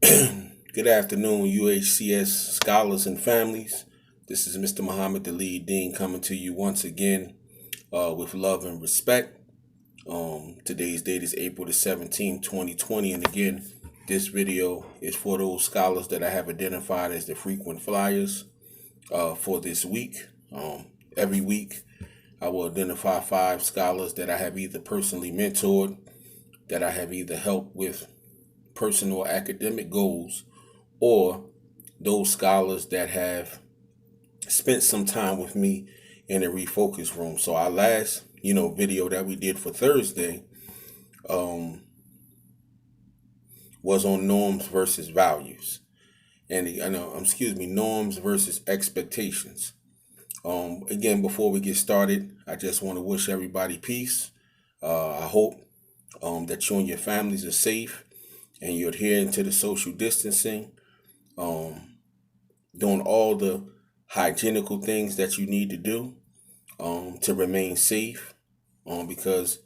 Good afternoon, UHCS scholars and families. This is Mr. Muhammad, the lead dean, coming to you once again with love and respect. Today's date is April the 17th, 2020. And again, this video is for those scholars that I have identified as the frequent flyers for this week. Every week, I will identify 5 scholars that I have either personally mentored, that I have either helped with personal or academic goals, or those scholars that have spent some time with me in a refocus room. So our last, video that we did for Thursday was on norms versus values, and norms versus expectations. Again, before we get started, I just want to wish everybody peace. I hope that you and your families are safe and you're adhering to the social distancing, doing all the hygienical things that you need to do to remain safe, because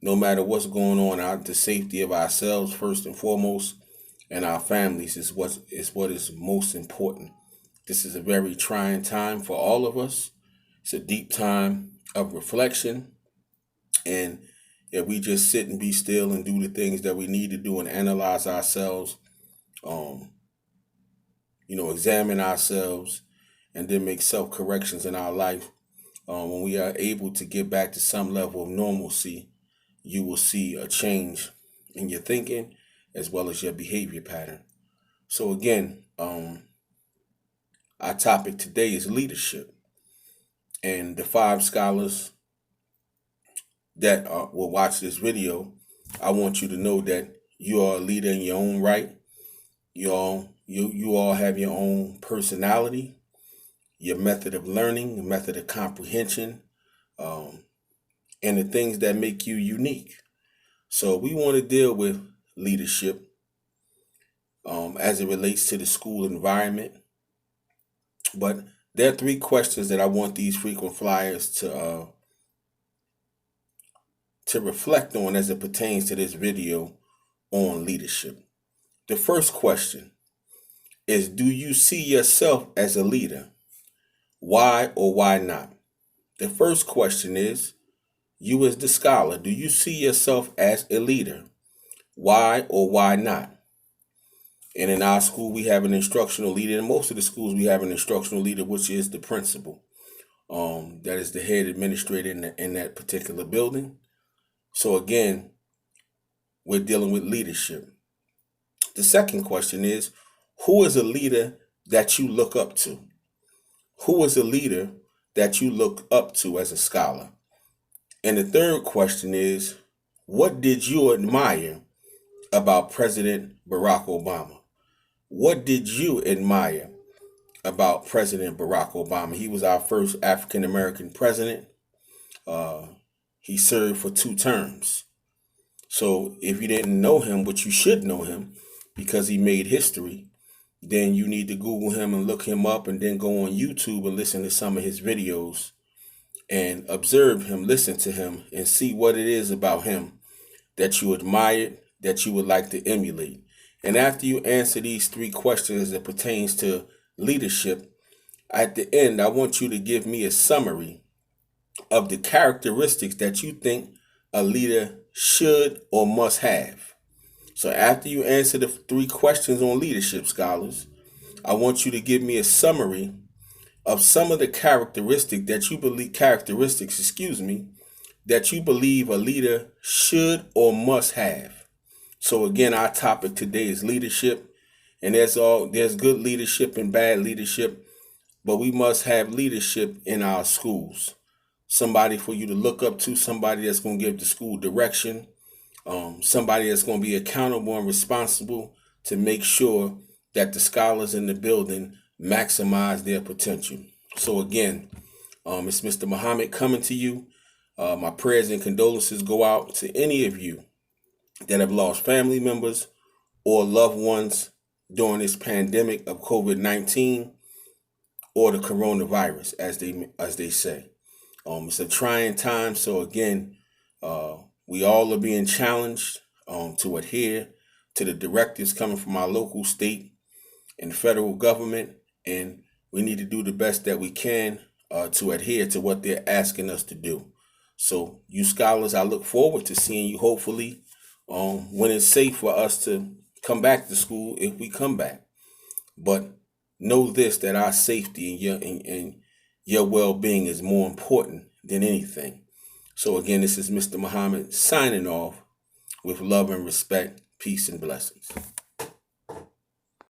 no matter what's going on, the safety of ourselves first and foremost, and our families is what is most important. This is a very trying time for all of us. It's a deep time of reflection, and if we just sit and be still and do the things that we need to do and analyze ourselves, examine ourselves, and then make self-corrections in our life, when we are able to get back to some level of normalcy, you will see a change in your thinking as well as your behavior pattern. So again, our topic today is leadership. And the 5 scholars that will watch this video, I want you to know that you are a leader in your own right. You all have your own personality, your method of learning, your method of comprehension, and the things that make you unique. So we want to deal with leadership as it relates to the school environment. But there are 3 questions that I want these frequent flyers to reflect on as it pertains to this video on leadership. The first question is, do you see yourself as a leader? Why or why not? The first question is, you as the scholar, do you see yourself as a leader? Why or why not? And in our school, we have an instructional leader. In most of the schools, we have an instructional leader, which is the principal. That is the head administrator in that particular building. So again, we're dealing with leadership. The second question is, who is a leader that you look up to? Who is a leader that you look up to as a scholar? And the third question is, what did you admire about President Barack Obama? What did you admire about President Barack Obama? He was our first African American president. He served for 2 terms. So if you didn't know him, but you should know him because he made history, then you need to Google him and look him up, and then go on YouTube and listen to some of his videos and observe him, listen to him, and see what it is about him that you admired, that you would like to emulate. And after you answer these 3 questions as it pertains to leadership, at the end, I want you to give me a summary of the characteristics that you think a leader should or must have. So after you answer the 3 questions on leadership, scholars, I want you to give me a summary of some of the characteristics that you believe a leader should or must have. So again, our topic today is leadership, and there's good leadership and bad leadership, but we must have leadership in our schools. Somebody for you to look up to, somebody that's going to give the school direction, somebody that's going to be accountable and responsible to make sure that the scholars in the building maximize their potential. So again, it's Mr. Muhammad coming to you. My prayers and condolences go out to any of you that have lost family members or loved ones during this pandemic of COVID-19 or the coronavirus, as they say. It's a trying time. So again, we all are being challenged to adhere to the directives coming from our local, state, and federal government, and we need to do the best that we can to adhere to what they're asking us to do. So, you scholars, I look forward to seeing you hopefully when it's safe for us to come back to school if we come back. But know this, that our safety and your well-being is more important than anything. So again, this is Mr. Muhammad signing off with love and respect, peace and blessings.